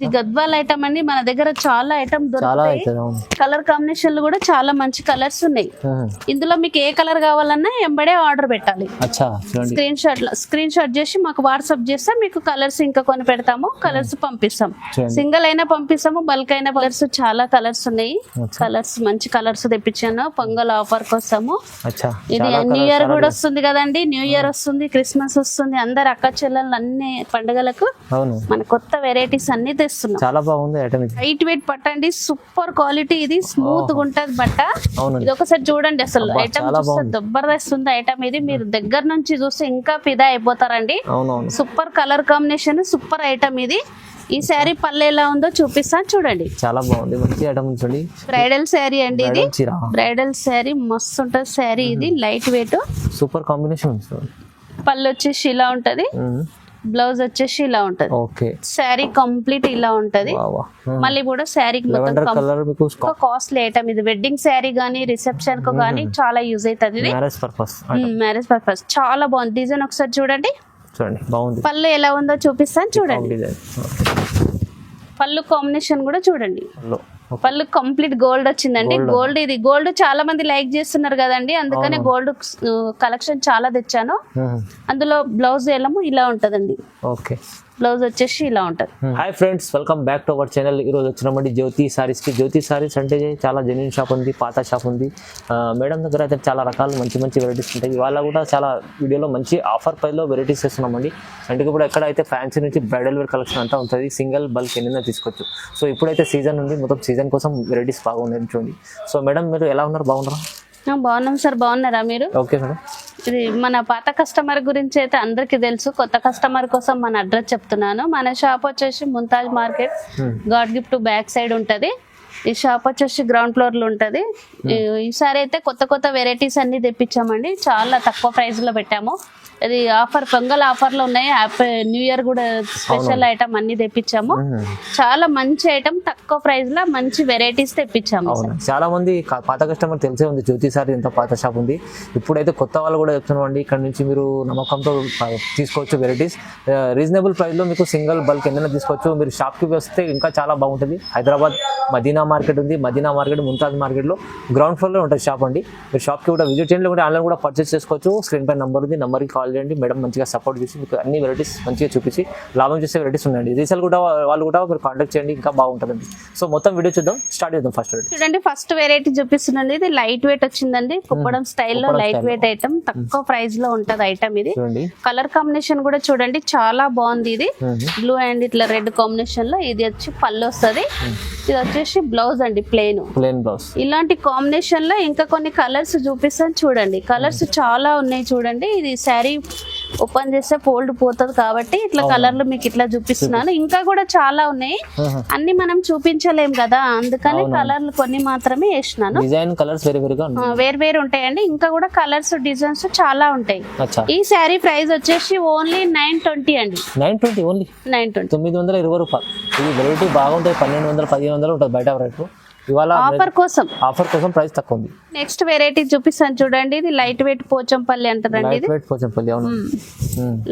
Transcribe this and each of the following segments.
ఇది గద్వాల్ ఐటమ్ అండి, మన దగ్గర చాలా ఐటమ్ దొరుకుతాయి. కలర్ కాంబినేషన్లు కూడా చాలా మంచి కలర్స్ ఉన్నాయి. ఇందులో మీకు ఏ కలర్ కావాలన్నా ఎంబడే ఆర్డర్ పెట్టాలి. స్క్రీన్ షాట్ చేసి మాకు వాట్సాప్ చేస్తే మీకు కలర్స్ ఇంకా కొన్ని పెడతాము, కలర్స్ పంపిస్తాం. సింగిల్ అయినా పంపిస్తాము, బల్క్ అయినా కలర్స్ చాలా కలర్స్ ఉన్నాయి. కలర్స్ మంచి కలర్స్ తెప్పించాను పొంగల్ ఆఫర్ కోసము. ఇది న్యూ ఇయర్ కూడా వస్తుంది కదండి, న్యూ ఇయర్ వస్తుంది, క్రిస్మస్ వస్తుంది, అందరు అక్క చెల్లెళ్ళు అన్ని పండుగలకు మన కొత్త వెరైటీస్ అన్ని తెస్తున్నాం. చాలా బాగుంది ఐటమ్. లైట్ వెయిట్ పట్టండి, సూపర్ క్వాలిటీ, ఇది స్మూత్ గా ఉంటది బట్ట. ఇది ఒకసారి చూడండి, అసలు ఐటమ్ చూస్తే జబర్దస్త్ ఉంది ఐటమ్. ఇది మీరు దగ్గర నుంచి చూస్తే ఇంకా ఫిదా అయిపోతారండి. Super colour combination, super item ఇది. ఈ శారీ పళ్ళు ఎలా ఉందో చూపిస్తాను చూడండి. చాలా బాగుంది, మంచి ఐటమ్ చూడండి. బ్రైడల్ శారీ అండి ఇది, బ్రైడల్ శారీ మస్తు ఉంటది శారీ. ఇది లైట్ వెయిట్, సూపర్ కాంబినేషన్. పళ్ళు వచ్చేసి ఇలా ఉంటది, బ్లౌజ్ వచ్చేసి ఇలా ఉంటది. శారీ కంప్లీట్ ఇలా ఉంటది. మళ్ళీ కూడా శారీ కాస్ట్లీ ఐటమ్ ఇది. వెడ్డింగ్ శారీ గానీ రిసెప్షన్ కు గానీ చాలా యూజ్ అవుతుంది. ఇది మ్యారేజ్ పర్పస్ చాలా బాగుంది. డిజైన్ ఒకసారి చూడండి, బాగుంది. పళ్ళు ఎలా ఉందో చూపిస్తాను చూడండి. పళ్ళు కాంబినేషన్ కూడా చూడండి. పళ్ళు కంప్లీట్ గోల్డ్ వచ్చిందండి. గోల్డ్, ఇది గోల్డ్ చాలా మంది లైక్ చేస్తున్నారు కదండి, అందుకనే గోల్డ్ కలెక్షన్ చాలా తెచ్చాను. అందులో బ్లౌజ్ ఏమో ఇలా ఉంటదండి. బ్లౌజ్ వచ్చేసి ఇలా ఉంటది. Hi friends, welcome back to our channel. ఈ రోజు వచ్చినామండి జ్యోతి సారీస్ కి. జ్యోతి సారీస్ అంటే చాలా జెన్యూన్ షాప్ ఉంది, పాత షాప్ ఉంది. మేడం దగ్గర అయితే చాలా రకాలు మంచి మంచి వెరైటీస్ ఉంటాయి. ఇవాళ కూడా చాలా వీడియోలో మంచి ఆఫర్ ప్రైస్లో వెరైటీస్ చేస్తున్నామండి. అంటే ఇప్పుడు ఎక్కడ అయితే ఫ్యాన్సీ నుంచి బ్రైడల్ వేర్ కలెక్షన్ అంతా ఉంటుంది. సింగిల్ బల్క్ ఎన్నైనా తీసుకోవచ్చు. సో ఇప్పుడైతే సీజన్ ఉంది, మొత్తం సీజన్ కోసం వెరైటీస్ బాగున్నాయి చూడండి. సో మేడం మీరు ఎలా ఉన్నారు, బాగున్నారా? బాగున్నాం సార్, బాగున్నారా మీరు? Okay madam. ఇది మన పాత కస్టమర్ గురించి అయితే అందరికి తెలుసు, కొత్త కస్టమర్ కోసం మన అడ్రస్ చెప్తున్నాను. మన షాప్ వచ్చేసి Mumtaz market, God gift back side ఉంటది. ఈ షాప్ వచ్చేసి గ్రౌండ్ ఫ్లోర్ లో ఉంటది. ఈసారి అయితే కొత్త కొత్త వెరైటీస్ అన్ని తెప్పించామండి, చాలా తక్కువ ప్రైస్ లో పెట్టాము. ఇది ఆఫర్, పొంగల్ ఆఫర్ లో ఉన్నాయి. న్యూ ఇయర్ కూడా స్పెషల్ ఐటమ్ అన్ని తెప్పించాము. చాలా మంచి ఐటమ్, తక్కువ ప్రైస్ లో మంచి వెరైటీస్ తెప్పించాము. చాలా మంది పాత కస్టమర్ తెలిసే ఉంది జ్యోతి సారీ ఎంత పాత షాప్ ఉంది. ఇప్పుడైతే కొత్త వాళ్ళు కూడా చెప్తున్నామండి, ఇక్కడ నుంచి మీరు నమ్మకంతో తీసుకోవచ్చు వెరైటీస్. రీజనబుల్ ప్రైస్ లో మీకు సింగిల్ బల్క్ ఎన్నైనా తీసుకోవచ్చు. మీరు షాప్ కి వస్తే ఇంకా చాలా బాగుంటుంది. హైదరాబాద్ మదీనా మార్కెట్ ఉంది, మదీనా మార్కెట్ ముంతాజ్ మార్కెట్ లో గ్రౌండ్ ఫ్లోర్ లో ఉంటుంది షాప్ అండి. మీరు షాప్ కి కూడా విజిట్ చేయండి, కూడా ఆన్లైన్ కూడా పర్చేస్ చేసుకోవచ్చు. స్క్రీన్ పై నంబర్ ఉంది, నంబర్ కి కాల్ చేయండి. మేడం మంచిగా సపోర్ట్ చేసి మీకు అన్ని వెరైటీస్ మంచిగా చూపించి లాభం చేసే వెరైటీస్ ఉన్నాయండి. రీసేల్ కూడా వాళ్ళు కూడా మీరు కాంటాక్ట్ చేయండి, ఇంకా బాగుంటుందండి. సో మొత్తం వీడియో చూద్దాం, స్టార్ట్ చేద్దాం. ఫస్ట్ చూడండి, ఫస్ట్ వెరైటీ చూపిస్తుందండి. ఇది లైట్ వెయిట్ వచ్చిందండి, కుప్పడం స్టైల్లో లైట్ వెయిట్ ఐటమ్, తక్కువ ప్రైస్ లో ఉంటది ఐటమ్. ఇది కలర్ కాంబినేషన్ కూడా చూడండి, చాలా బాగుంది. ఇది బ్లూ అండ్ ఇట్లా రెడ్ కాంబినేషన్ లో. ఇది వచ్చి పళ్ళు వస్తుంది, ఇది వచ్చేసి బ్లౌజ్ అండి, ప్లెయిన్ బ్లౌజ్. ఇలాంటి కాంబినేషన్ లో ఇంకా కొన్ని కలర్స్ చూపిస్తాను చూడండి. కలర్స్ చాలా ఉన్నాయి చూడండి. ఇది శారీ ఓపెన్ చేస్తే ఫోల్డ్ పోతుంది కాబట్టి ఇట్లా కలర్లు మీకు ఇట్లా చూపిస్తున్నాను. ఇంకా కూడా చాలా ఉన్నాయి, అన్ని మనం చూపించలేం కదా, అందుకని కలర్లు కొన్ని మాత్రమే వేసినాను. వేరు వేరు ఉంటాయండి, ఇంకా కూడా కలర్స్ డిజైన్స్ చాలా ఉంటాయి. ఈ శారీ ప్రైస్ వచ్చేసి ఓన్లీ 920 అండి. 920 920 రూపాయలు. ఇది వెరైటీ బాగుంటాయి, 1200 1500 ఉంటుంది బయట రేటు. ఇవాళ ఆఫర్ కోసం ప్రైస్ తక్కువ ఉంది. నెక్స్ట్ వెరైటీ చూపిస్తాను చూడండి. ఇది లైట్ వెయిట్ పోచంపల్లి అంటారండి. ఇది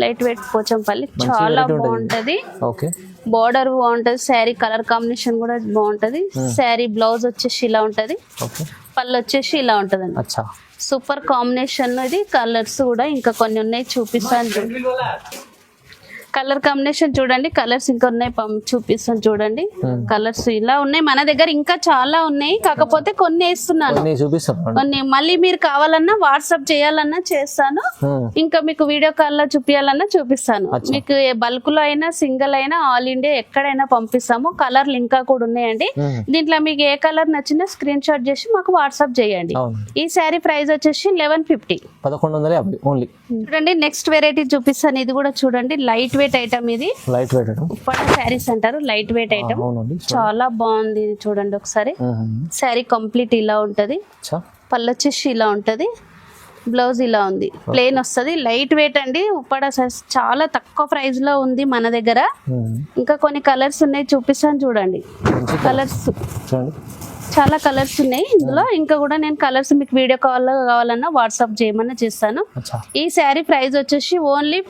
లైట్ వెయిట్ పోచంపల్లి చాలా బాగుంటది. బోర్డర్ బాగుంటది, శారీ కలర్ కాంబినేషన్ కూడా బాగుంటది. శారీ బ్లౌజ్ వచ్చేసి ఇలా ఉంటది, పళ్ళు వచ్చేసి ఇలా ఉంటదండి. Super combination. ఇది కలర్స్ కూడా ఇంకా కొన్ని ఉన్నాయి, చూపిస్తాను. కలర్ కాంబినేషన్ చూడండి, కలర్స్ ఇంకా ఉన్నాయి, చూపిస్తాను చూడండి. కలర్స్ ఇలా ఉన్నాయి, మన దగ్గర ఇంకా చాలా ఉన్నాయి, కాకపోతే కొన్ని వేస్తున్నాను. కొన్ని మళ్ళీ మీరు కావాలన్నా వాట్సాప్ చేయాలన్నా చేస్తాను, ఇంకా మీకు వీడియో కాల్ లో చూపించాలన్నా చూపిస్తాను. మీకు బల్క్ లో అయినా సింగిల్ అయినా ఆల్ ఇండియా ఎక్కడైనా పంపిస్తాము. కలర్లు ఇంకా కూడా ఉన్నాయండి. దీంట్లో మీకు ఏ కలర్ నచ్చినా స్క్రీన్ షాట్ చేసి మాకు వాట్సాప్ చేయండి. ఈ శారీ ప్రైస్ వచ్చేసి 1150, 1150 ఓన్లీ. చూడండి నెక్స్ట్ వెరైటీ చూపిస్తాను. ఇది కూడా చూడండి, లైట్ వెయిట్ ఐటమ్. ఇది లైట్ వెయిట్ ఉప్పాడ శారీస్ అంటారు, లైట్ వెయిట్ ఐటమ్. చాలా బాగుంది, చాలా ఒకసారి. శారీ కంప్లీట్ ఇలా ఉంటది, పళ్ళు వచ్చేసి ఇలా ఉంటది, బ్లౌజ్ ఇలా ఉంది, ప్లెయిన్ వస్తుంది. లైట్ వెయిట్ అండి, ఉప్పాడ చాలా తక్కువ ప్రైస్ లో ఉంది మన దగ్గర. ఇంకా కొన్ని కలర్స్ ఉన్నాయి, చూపిస్తాను చూడండి. కలర్స్ చాలా కలర్స్ ఉన్నాయి ఇందులో. ఇంకా కూడా నేను కలర్స్ మీకు వీడియో కాల్ కావాలన్నా వాట్సాప్ చేయమన్నా చేస్తాను. ఈ శారీ ప్రైస్ వచ్చేసి ఓన్లీ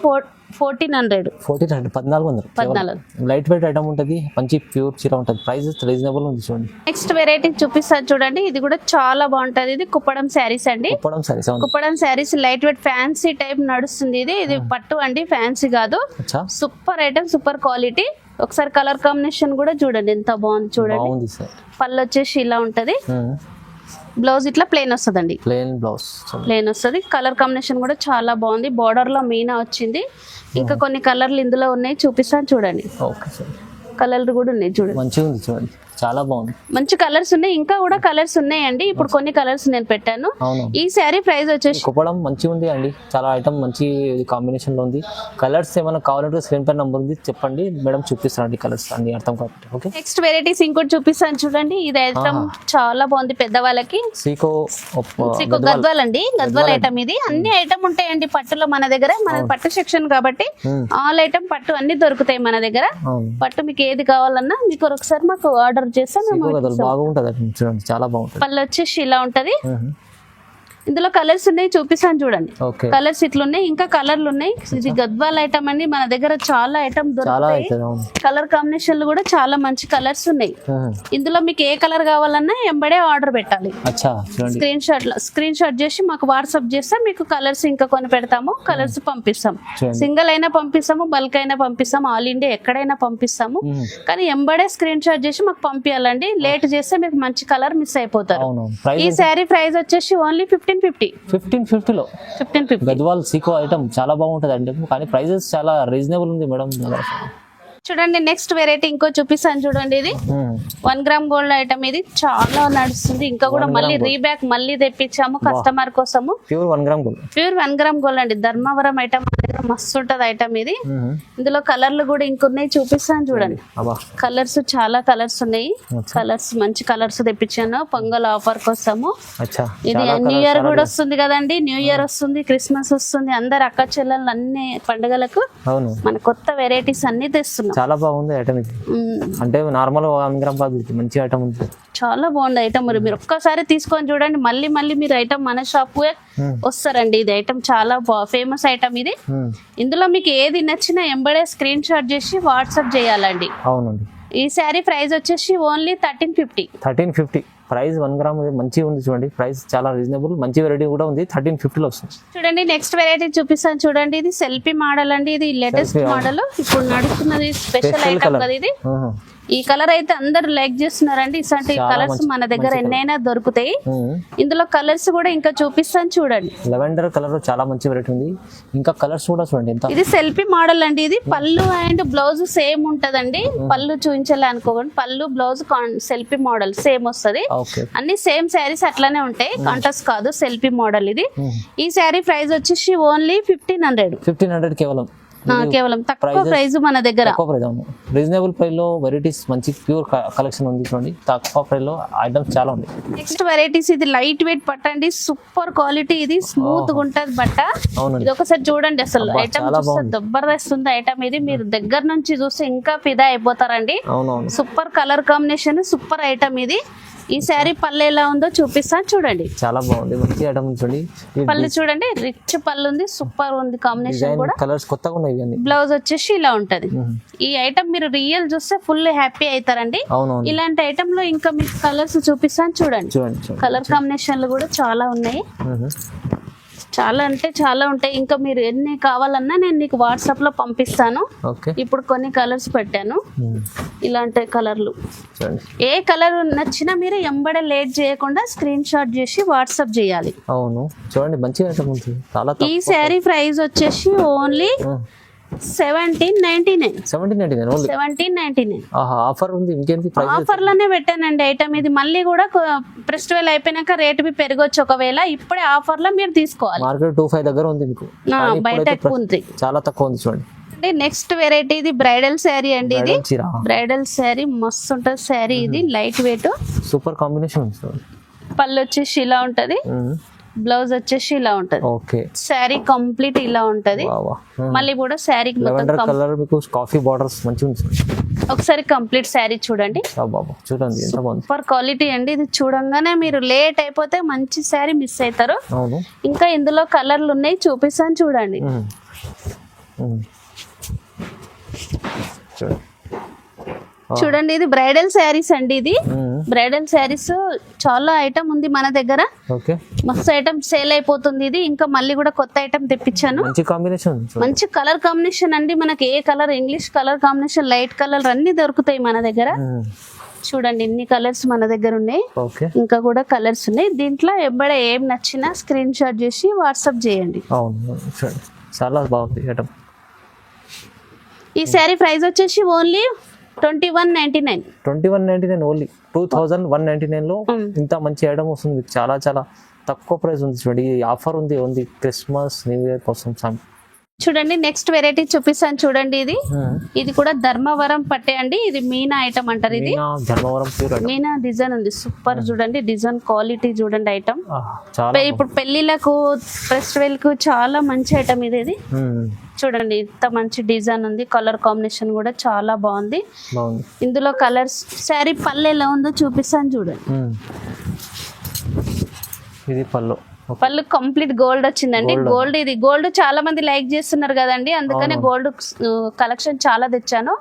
1400. 1400 లైట్ వెయిట్ ఐటమ్ ఉంటుంది, మంచి ప్యూర్ చీర ఉంటుంది, ప్రైస్ రీజనబుల్ ఉంది చూడండి. నెక్స్ట్ వెరైటీ చూపిస్తాను చూడండి, ఇది కూడా చాలా బాగుంటది. ఇది కుప్పడం శారీస్ అండి. Kuppadam saris light weight fancy type నడుస్తుంది. ఇది పట్టు అండి, ఫ్యాన్సీ కాదు. Super item, super quality. ఒకసారి కలర్ కాంబినేషన్ కూడా చూడండి ఎంత బాగుంది చూడండి. పళ్ళు వచ్చేసి ఇలా ఉంటది, బ్లౌజ్ ఇట్లా ప్లెయిన్ వస్తుందండి, ప్లెయిన్ వస్తుంది. కలర్ కాంబినేషన్ కూడా చాలా బాగుంది. బార్డర్ లో మీనా వచ్చింది. ఇంకా కొన్ని కలర్లు ఇందులో ఉన్నాయి, చూపిస్తాను చూడండి. కలర్లు కూడా ఉన్నాయి చూడండి, మంచిగా ఉంది చూడండి, చాలా బాగుంది. మంచి కలర్స్ ఉన్నాయి, ఇంకా కూడా కలర్స్ ఉన్నాయండి. ఇప్పుడు కొన్ని కలర్స్ నేను పెట్టాను. ఈ శారీ ప్రైస్ వచ్చేసి కుప్పడం మంచిగా ఉంది అండి, చాలా ఐటమ్ మంచి కాంబినేషన్ లో ఉంది. కలర్స్ ఏమైనా కావాలంటే స్క్రీన్ పై నంబర్ ఉంది, చెప్పండి మేడం, చూపిస్తానండి కలర్స్ అన్ని అర్థం కాబట్టి. ఓకే, నెక్స్ట్ వెరైటీస్ ఇంకోటి చూపిస్తాను చూడండి. ఇది ఐటమ్ చాలా బాగుంది పెద్దవాళ్ళకి. సీకో గద్వాల్ అండి, గద్వాల్ ఐటమ్. ఇది అన్ని ఐటమ్ ఉంటాయండి పట్టులో మన దగ్గర. మన పట్టు సెక్షన్ కాబట్టి ఆల్ ఐటమ్ పట్టు అన్ని దొరుకుతాయి మన దగ్గర. పట్టు మీకు ఏది కావాలన్నా మీకు ఒకసారి మాకు ఆర్డర్ చేస్తే చాలా బాగుంటుంది. పళ్ళు వచ్చేసి ఇలా ఉంటది. ఇందులో కలర్స్ ఉన్నాయి, చూపిస్తాను చూడండి. కలర్స్ ఇట్లున్నాయి, ఇంకా కలర్లు ఉన్నాయి. ఇది గద్వాల్ ఐటమ్ అండి, మన దగ్గర చాలా ఐటమ్ దొరుకుతాయి. కలర్ కాంబినేషన్లు కూడా చాలా మంచి కలర్స్ ఉన్నాయి. ఇందులో మీకు ఏ కలర్ కావాలన్నా ఎంబడే ఆర్డర్ పెట్టాలి. స్క్రీన్ షాట్ చేసి మాకు వాట్సాప్ చేస్తే మీకు కలర్స్ ఇంకా కొన్ని పెడతాము, కలర్స్ పంపిస్తాం. సింగిల్ అయినా పంపిస్తాము, బల్క్ అయినా పంపిస్తాము, ఆల్ ఇండియా ఎక్కడైనా పంపిస్తాము. కానీ ఎంబడే స్క్రీన్ షాట్ చేసి మాకు పంపించాలండి. లేట్ చేస్తే మీకు మంచి కలర్ మిస్ అయిపోతారు. ఈ శారీ ప్రైస్ వచ్చేసి ఓన్లీ 1550 లో గద్వాల్ సీకో ఐటమ్ చాలా బాగుంటది అండి, కానీ ప్రైజెస్ చాలా రీజనబుల్ ఉంది మేడం. చూడండి నెక్స్ట్ వెరైటీ ఇంకో చూపిస్తాను చూడండి. ఇది 1 గ్రామ్ గోల్డ్ ఐటమ్. ఇది చాలా నడుస్తుంది, ఇంకా కూడా మళ్ళీ రీబ్యాక్ మళ్ళీ తెప్పించాము కస్టమర్ కోసము. ప్యూర్ 1 గ్రామ్ గోల్డ్ అండి, ధర్మవరం ఐటమ్ దగ్గర మస్తు ఉంటది ఐటమ్ ఇది. ఇందులో కలర్లు కూడా ఇంకొన్నాయి, చూపిస్తాను చూడండి. కలర్స్ చాలా కలర్స్ ఉన్నాయి, కలర్స్ మంచి కలర్స్ తెప్పించాను పొంగల్ ఆఫర్ కోసము. ఇది న్యూ ఇయర్ కూడా వస్తుంది కదండి, న్యూ ఇయర్ వస్తుంది, క్రిస్మస్ వస్తుంది, అందరు అక్క చెల్లెళ్ళు అన్ని పండుగలకు మన కొత్త వెరైటీస్ అన్ని తెస్తున్నాం. చాలా బాగుంది ఐటమ్ ఇది, అంటే నార్మల్ 1 గ్రామ్ మంచి ఐటమ్ ఉంది, చాలా బాగుంది ఐటమ్. మీరు ఒక్కసారి తీసుకొని చూడండి, మళ్ళీ మళ్ళీ మీరు ఐటమ్ మన షాప్ వస్తారండి. ఇది ఐటమ్ చాలా ఫేమస్ ఐటమ్ ఇది. ఇందులో మీకు ఏది నచ్చినా ఎంబడే స్క్రీన్ షాట్ చేసి వాట్సాప్ చేయాలండి. అవునండి. ఈ శారీ ప్రైస్ వచ్చేసి ఓన్లీ 1350. ప్రైస్ 1 గ్రామ్ మంచిగా ఉంది చూడండి, ప్రైస్ చాలా రీజనబుల్, మంచి వెరైటీ కూడా ఉంది. 1350 లో వస్తుంది. చూడండి నెక్స్ట్ వెరైటీ చూపిస్తాను చూడండి. ఇది సెల్ఫీ మోడల్ అండి, ఇది లేటెస్ట్ మోడల్, ఇప్పుడు నడుస్తున్నది స్పెషల్ ఐటమ్ కదా ఇది. ఈ కలర్ అయితే అందరు లైక్ చేస్తున్నారండి. ఇలాంటి కలర్స్ మన దగ్గర ఎన్నైనా దొరుకుతాయి. ఇందులో కలర్స్ కూడా ఇంకా చూపిస్తాను చూడండి. లెవెండర్ కలర్ చాలా మంచి వెరైటీ ఉంది, ఇంకా కలర్స్ కూడా చూడండి. ఇది సెల్ఫీ మోడల్ అండి. ఇది పళ్ళు అండ్ బ్లౌజ్ సేమ్ ఉంటదండి. పళ్ళు చూపించాలి అనుకోకండి, పళ్ళు బ్లౌజ్ సెల్ఫీ మోడల్ సేమ్ వస్తుంది. అన్ని సేమ్ శారీస్ అట్లానే ఉంటాయి, కాంట్రాస్ట్ కాదు, సెల్ఫీ మోడల్ ఇది. ఈ శారీ ప్రైస్ వచ్చేసి ఓన్లీ 1500 కేవలం. తక్కువ ప్రైస్ మన దగ్గర, రీజనబుల్ ప్రైస్ లో వెరైటీస్ మంచి ప్యూర్ కలెక్షన్ ఉంది చూడండి. తక్కువ ప్రైస్ లో ఐటమ్స్ చాలా ఉంది. నెక్స్ట్ వెరైటీస్ ఇది లైట్ వెయిట్ పట్ట అండి, సూపర్ క్వాలిటీ. ఇది స్మూత్ గా ఉంటది బట్ట. ఇది ఒకసారి చూడండి, అసలు ఐటమ్ చూస్తే జబర్దస్త్ ఉంది ఐటమ్ ఇది. మీరు దగ్గర నుంచి చూస్తే ఇంకా ఫిదా అయిపోతారండి. Super colour combination, super item ఇది. ఈ శారీ పళ్ళు ఎలా ఉందో చూపిస్తాను చూడండి. చాలా బాగుంది, మంచి ఐటమ్ చూడండి. పళ్ళు చూడండి, రిచ్ పళ్ళు ఉంది, సూపర్ ఉంది కాంబినేషన్ కూడా. కలర్స్ కొత్తగా ఉన్నాయి. బ్లౌజ్ వచ్చేసి ఇలా ఉంటది. ఈ ఐటమ్ మీరు రియల్ చూస్తే ఫుల్ హ్యాపీ అవుతారండి. ఇలాంటి ఐటమ్ లో ఇంకా మీకు కలర్స్ చూపిస్తాను చూడండి. కలర్ కాంబినేషన్లు కూడా చాలా ఉన్నాయి, చాలా అంటే చాలా ఉంటాయి. ఇంకా మీరు ఎన్ని కావాలన్నా నేను నీకు వాట్సాప్ లో పంపిస్తాను. ఇప్పుడు కొన్ని కలర్స్ పెట్టాను, ఇలాంటి కలర్లు. ఏ కలర్ నచ్చినా మీరు ఎంబడే లేట్ చేయకుండా స్క్రీన్ షాట్ చేసి వాట్సాప్ చేయాలి. అవును చూడండి, మంచిగా. ఈ శారీ ప్రైస్ వచ్చేసి ఓన్లీ 1799. ఆఫర్ ఉంది, ఇంకేంటి? ఆఫర్ లోనే పెట్టానండి ఐటమ్ ఇది. మళ్ళీ కూడా ఫెస్టివల్ అయిపోయినాక రేట్ పెరగొచ్చు ఒకవేళ. ఇప్పుడే ఆఫర్ లో మీరు తీసుకోవాలి. మార్కెట్ 25 దగ్గర ఉంది మీకు, బయట ఎక్కువ ఉంది, చాలా తక్కువ ఉంది చూడండి. నెక్స్ట్ వెరైటీ ఇది బ్రైడల్ శారీ అండి. ఇది బ్రైడల్ శారీ మస్తు ఉంటది శారీ. ఇది లైట్ వెయిట్, సూపర్ కాంబినేషన్. పళ్ళు వచ్చేసి ఇలా ఉంటది, బ్లౌజ్ వచ్చేసి ఇలా ఉంటది. శారీ కంప్లీట్ ఇలా ఉంటది. మళ్ళీ కూడా శారీ కాఫీ బార్డర్స్ మంచిగా ఉంది. ఒకసారి కంప్లీట్ శారీ చూడండి, సూపర్ క్వాలిటీ అండి. ఇది చూడంగానే మీరు లేట్ అయిపోతే మంచి శారీ మిస్ అవుతారు. ఇంకా ఇందులో కలర్లు ఉన్నాయి, చూపిస్తాను చూడండి. చూడండి. చూడండి ఇది బ్రైడల్ శారీస్ అండి. ఇది బ్రైడల్ శారీస్ చాలా ఐటమ్ ఉంది మన దగ్గర. ఓకే, మస్తు ఐటమ్ సేల్ అయిపోతుంది. ఇది ఇంకా మళ్ళీ కూడా కొత్త ఐటమ్ తెప్పించాను. మంచి కాంబినేషన్, మంచి కలర్ కాంబినేషన్ అండి. మనకి ఏ colour, English colour combination, light colour అన్ని దొరుకుతాయి మన దగ్గర. చూడండి ఇన్ని కలర్స్ మన దగ్గర ఉన్నాయి. ఓకే, ఇంకా కూడా కలర్స్ ఉన్నాయి. దీంట్లో ఎప్పుడే ఏం నచ్చినా స్క్రీన్ షాట్ చేసి వాట్సాప్ చేయండి. అవును చూడండి చాలా బాగుంది ఐటమ్. ఈ శారీ ప్రైస్ వచ్చేసి ఓన్లీ 2199. 2199 ఓన్లీ. 2199 లో ఇంత మంచి ఐటమ్ వస్తుంది. చాలా చాలా తక్కువ ప్రైస్ ఉంది. చూడండి ఈ ఆఫర్ ఉంది ఓన్లీ క్రిస్మస్ న్యూ ఇయర్ కోసం. చూడండి నెక్స్ట్ వెరైటీ చూపిస్తాను. చూడండి ఇది కూడా ధర్మవరం పట్టే అండి. ఇది మీనా ఐటమ్ అంటారు. ఇది ధర్మవరం మీనా డిజైన్ ఉంది. సూపర్ చూడండి డిజైన్ క్వాలిటీ చూడండి ఐటమ్. చాలా ఇప్పుడు పెళ్లిలకు ఫెస్టివల్ కు చాలా మంచి ఐటమ్ ఇది. చూడండి ఇంత మంచి డిజైన్ ఉంది. కలర్ కాంబినేషన్ కూడా చాలా బాగుంది. ఇందులో కలర్స్ శారీ పళ్ళు ఎలా ఉందో చూపిస్తాను చూడండి. ఇది పళ్ళు కంప్లీట్ గోల్డ్ వచ్చిందండి. గోల్డ్ ఇది గోల్డ్ చాలా మంది లైక్ చేస్తున్నారు కదండి, అందుకనే గోల్డ్ కలెక్షన్ చాలా తెచ్చాను.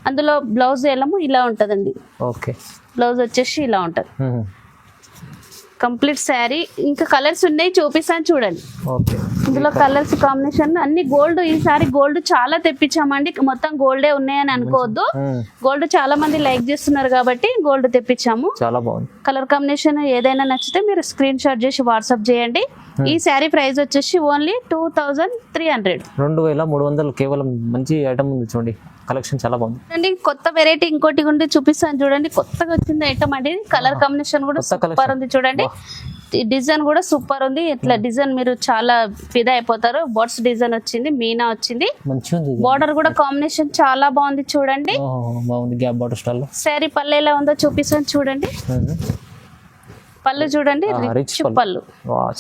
అందులో బ్లౌజ్ ఏమో ఇలా ఉంటదండి. ఓకే, బ్లౌజ్ వచ్చేసి ఇలా ఉంటది కంప్లీట్ శారీ. ఇంకా కలర్స్ ఉన్నాయి చూపిస్తాను చూడండి. ఇందులో కలర్స్ కాంబినేషన్ అన్ని గోల్డ్. ఈసారి గోల్డ్ చాలా తెప్పించామండి. మొత్తం గోల్డే ఉన్నాయని అనుకోవద్దు. గోల్డ్ చాలా మంది లైక్ చేస్తున్నారు కాబట్టి గోల్డ్ తెప్పించాము. చాలా బాగుంది. కలర్ కాంబినేషన్ ఏదైనా నచ్చితే మీరు స్క్రీన్ షాట్ చేసి వాట్సాప్ చేయండి. ఈ శారీ ప్రైస్ వచ్చేసి ఓన్లీ 2300. 2300 కేవలం. మంచి ఐటమ్ ఉంది చూడండి. కలెక్షన్ చాలా బాగుంది అండి. కొత్త వెరైటీ ఇంకోటి ఉండి చూపిస్తాను చూడండి. కొత్తగా వచ్చింది ఐటమ్ అండి. కలర్ కాంబినేషన్ కూడా సూపర్ ఉంది చూడండి. డిజైన్ కూడా సూపర్ ఉంది. ఇట్లా డిజైన్ మీరు చాలా ఫిదా అయిపోతారు. బర్డ్స్ డిజైన్ వచ్చింది, మీనా వచ్చింది. బార్డర్ కూడా కాంబినేషన్ చాలా బాగుంది చూడండి. శారీ పళ్ళు ఎలా ఉందో చూపిస్తాను చూడండి. పళ్ళు చూడండి రిచ్ పళ్ళు,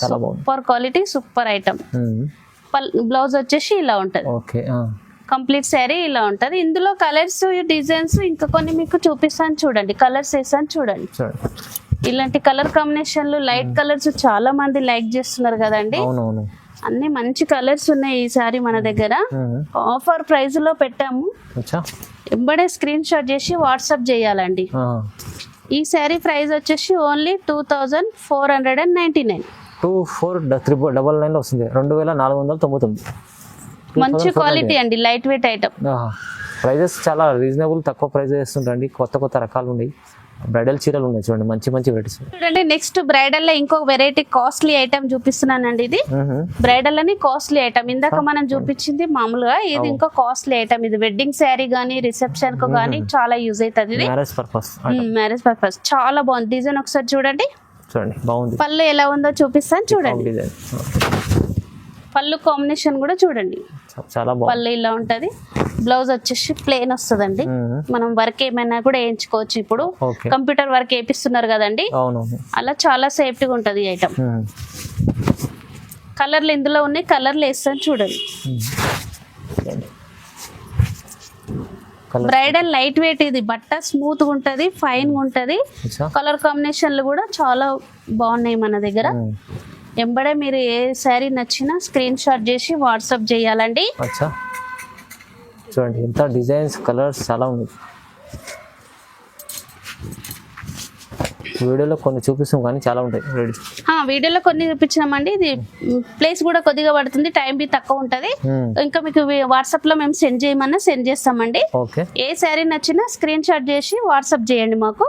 super quality, super item. Blouse వచ్చేసి ఇలా ఉంటది. కంప్లీట్ శారీ ఇలా ఉంటది. ఇందులో కలర్స్, డిజైన్స్ ఇంకా కొన్ని మీకు చూపిస్తాను చూడండి. కలర్స్ వేసాను చూడండి. ఇలాంటి కలర్ కాంబినేషన్లు, లైట్ కలర్స్ చాలా మంది లైక్ చేస్తున్నారు కదండి. అన్ని మంచి కలర్స్ ఉన్నాయి ఈసారి మన దగ్గర. ఆఫర్ ప్రైస్ లో పెట్టాము. ఎంబడే స్క్రీన్ షాట్ చేసి వాట్సాప్ చేయాలండి. ఈ శారీ ప్రైస్ వచ్చేసి ఓన్లీ 2499. 2499 వస్తుంది. 2499. మంచి క్వాలిటీ అండి. Light weight item. ప్రైజెస్ చాలా రీజనబుల్, తక్కువ ప్రైస్ చేస్తుంటండి. కొత్త రకాలు ఉన్నాయి. బ్రైడల్ చీరలు ఉన్నాయి చూడండి, మంచి వెరైటీస్. చూడండి నెక్స్ట్ బ్రైడల్ లో ఇంకొక వెరైటీ కాస్ట్లీ ఐటమ్ చూపిస్తున్నానండి. ఇది బ్రైడల్ అని కాస్ట్లీ ఐటమ్. ఇందాక మనం చూపించింది మామూలుగా, ఇది ఇంకా కాస్ట్లీ ఐటమ్. ఇది వెడ్డింగ్ శారీ గానీ, రిసెప్షన్ కు గానీ చాలా యూజ్ అవుతుంది. ఇది మ్యారేజ్ పర్పస్ చాలా బాగుంది. డిజైన్ ఒకసారి చూడండి. బాగుంది. పళ్ళు ఎలా ఉందో చూపిస్తాను చూడండి. పళ్ళు కాంబినేషన్ కూడా చూడండి. చాలా బాగుంది. పళ్ళు ఇలా ఉంటది. బ్లౌజ్ వచ్చేసి ప్లేన్ వస్తుందండి. మనం వర్క్ ఏమైనా కూడా వేయించుకోవచ్చు. ఇప్పుడు కంప్యూటర్ వర్క్ వేపిస్తున్నారు కదండి, అలా చాలా సేఫ్టీగా ఉంటది ఈ ఐటమ్. కలర్లు ఇందులో ఉన్నాయి. కలర్లు వేస్తాను చూడండి. Bridal light weight. ఇది బట్ట స్మూత్ గా ఉంటది, ఫైన్ గా ఉంటది. కలర్ కాంబినేషన్లు కూడా చాలా బాగున్నాయి మన దగ్గర. ఎంబడే మీరు ఏ శారీ నచ్చినా స్క్రీన్ షాట్ చేసి వాట్సాప్ చేయాలండి. చూడండి ఎంత డిజైన్స్, కలర్స్ చాలా ఉన్నాయి. వీడియోలో కొన్ని చూపిస్తాం కానీ చాలా ఉంటాయి. వీడియోలో కొన్ని చూపించినామండి. ఇది ప్లేస్ కూడా కొద్దిగా పడుతుంది, టైం బి తక్కువ ఉంటది. ఇంకా మీకు వాట్సాప్ లో మేము సెండ్ చేయమన్నా సెండ్ చేస్తామండి. ఏ శారీ నచ్చినా స్క్రీన్ షాట్ చేసి వాట్సాప్ చేయండి మాకు.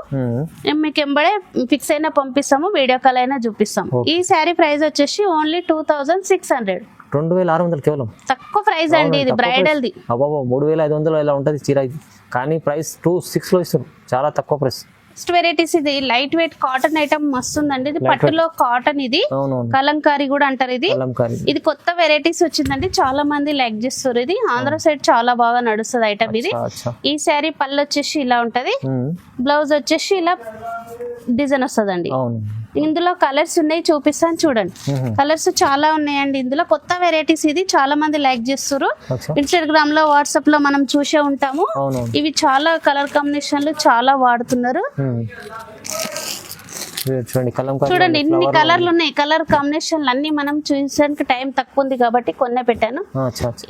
మీకు ఎంబడే ఫిక్స్ అయినా పంపిస్తాము, వీడియో కాల్ అయినా చూపిస్తాము. ఈ శారీ ప్రైస్ వచ్చేసి ఓన్లీ 2600. 2600 కేవలం. తక్కువ ప్రైస్ అండి. ఇది బ్రైడల్ ది. 3500 ఇలా ఉంటది చీర ఇది, కానీ ప్రైస్ 2600 లో ఇస్తారు. చాలా తక్కువ ప్రైస్. నెక్స్ట్ వెరైటీస్ ఇది లైట్ వెయిట్ కాటన్ ఐటమ్ మస్తు ఉందండి. ఇది పట్టులో కాటన్. ఇది కలంకారీ కూడా అంటారు. ఇది కొత్త వెరైటీస్ వచ్చిందండి. చాలా మంది లైక్ చేస్తారు. ఇది ఆంధ్ర సైడ్ చాలా బాగా నడుస్తుంది ఐటమ్ ఇది. ఈ శారీ పళ్ళు వచ్చేసి ఇలా ఉంటది. బ్లౌజ్ వచ్చేసి ఇలా డిజైన్ వస్తుందండి. ఇందులో కలర్స్ ఉన్నాయి, చూపిస్తాను చూడండి. కలర్స్ చాలా ఉన్నాయండి. ఇందులో కొత్త వెరైటీస్. ఇది చాలా మంది లైక్ చేస్తారు. ఇన్స్టాగ్రామ్ లో, వాట్సాప్ లో మనం చూసే ఉంటాము. ఇవి చాలా కలర్ కాంబినేషన్లు చాలా వాడుతున్నారు. చూడండి కలంకారీ చూడండి ఇన్ని కలర్లు ఉన్నాయి. కలర్ కాంబినేషన్లు అన్ని మనం చూసడానికి టైం తక్కువ ఉంది కాబట్టి కొన్నే పెట్టాను.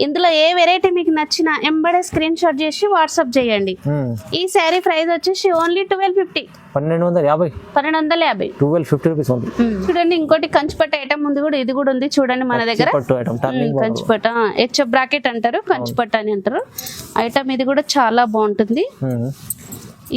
ఇందులో ఏ వెరైటీ మీకు నచ్చిన ఎంబడే స్క్రీన్ షాట్ చేసి వాట్సాప్ చేయండి. ఈ శారీ ప్రైస్ వచ్చేసి ఓన్లీ 1250. 1250. 1250 రూపీస్ ఉంది. చూడండి ఇంకోటి కంచిపట్టు ఐటమ్ ఉంది కూడా, ఇది కూడా ఉంది చూడండి మన దగ్గర. కంచిపట్టు హెచ్ఎఫ్ బ్రాకెట్ అంటారు, కంచిపట్టు అని అంటారు ఐటమ్. ఇది కూడా చాలా బాగుంటుంది.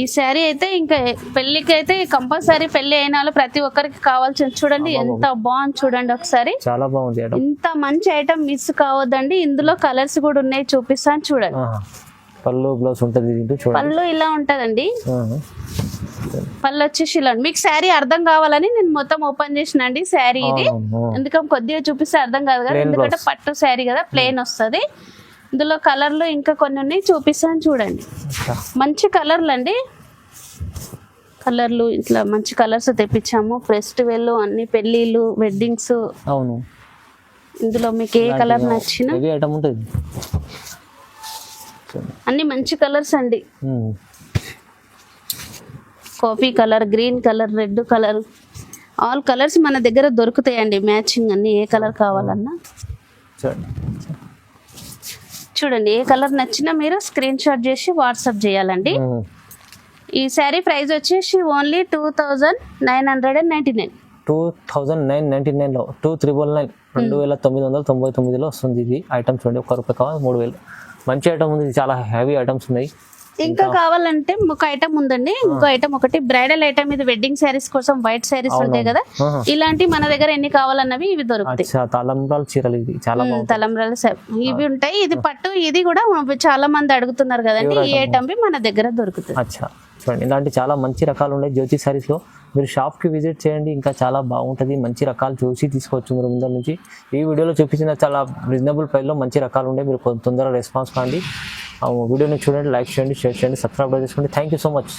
ఈ శారీ అయితే ఇంకా పెళ్లికి అయితే కంపల్సరీ, పెళ్లి అయిన వాళ్ళు ప్రతి ఒక్కరికి కావాల్సిన. చూడండి ఎంత బాగుంది చూడండి ఒకసారి, చాలా బాగుంది. ఇంత మంచి ఐటమ్ మిస్ కావద్దండి. ఇందులో కలర్స్ కూడా ఉన్నాయి, చూపిస్తాను చూడండి. పళ్ళు బ్లౌజ్ ఉంటుంది, పళ్ళు ఇలా ఉంటదండి. పళ్ళు వచ్చేసి ఇలా. మీకు శారీ అర్థం కావాలని నేను మొత్తం ఓపెన్ చేసినండి శారీ ఇది. ఎందుకంటే కొద్దిగా చూపిస్తే అర్థం కాదు కదా, ఎందుకంటే పట్టు శారీ కదా, ప్లెయిన్ వస్తుంది. ఇందులో కలర్లు ఇంకా కొన్ని ఉన్నాయి, చూపిస్తాను చూడండి. మంచి కలర్లు అండి, కలర్లు ఇట్లా మంచి కలర్స్ తెప్పించాము. ఫెస్టివల్ అన్ని పెళ్లిళ్ళు, వెడ్డింగ్స్. అవును, ఇందులో మీకు ఏ కలర్ నచ్చినా అన్ని మంచి కలర్స్ అండి. Coffee colour, green colour, red colour, all colours మన దగ్గర దొరుకుతాయండి. మ్యాచింగ్ అన్ని ఏ కలర్ కావాలన్నా చూడండి. ఏ కలర్ నచ్చినా మీరు స్క్రీన్ షాట్ చేసి వాట్సాప్ చేయాలండి. ఈ శారీ ప్రైస్ వచ్చేసి ఓన్లీ 2999. 2999లో 2999 2999లో వస్తుంది. ఇది ఐటమ్ చూడండి, ₹1 కావాలి 3000. మంచి ఐటమ్ ఉంది, చాలా హెవీ ఐటమ్స్ ఉన్నాయి. ఇంకా కావాలంటే ఒక ఐటమ్ ఉందండి, ఇంకో ఐటమ్ ఒకటి బ్రైడల్ ఐటమ్. ఇది వెడ్డింగ్ శారీస్ కోసం వైట్ శారీస్ ఉంటాయి కదా, ఇలాంటి మన దగ్గర ఎన్ని కావాలన్నవి ఇవి దొరుకుతాయి. తలంబ్రాల చీరలు, ఇది చాలా తలంబ్రాల ఇవి ఉంటాయి. ఇది పట్టు, ఇది కూడా చాలా మంది అడుగుతున్నారు కదండి, ఈ ఐటమ్ మన దగ్గర దొరుకుతుంది. చూడండి ఇలాంటి చాలా మంచి రకాలు ఉన్నాయి జ్యోతి సారీస్ లో. మీరు షాప్ కి విజిట్ చేయండి, ఇంకా చాలా బాగుంటుంది. మంచి రకాలు చూసి తీసుకోవచ్చు మీరు ముందర నుంచి. ఈ వీడియోలో చూపించిన చాలా రీజనబుల్ ప్రైస్ లో మంచి రకాలు ఉన్నాయి. మీరు తొందరగా రెస్పాన్స్ కాండి. వీడియోని చూడండి, లైక్ చేయండి, షేర్ చేయండి, సబ్స్క్రైబ్ చేసుకోండి. Thank you so much.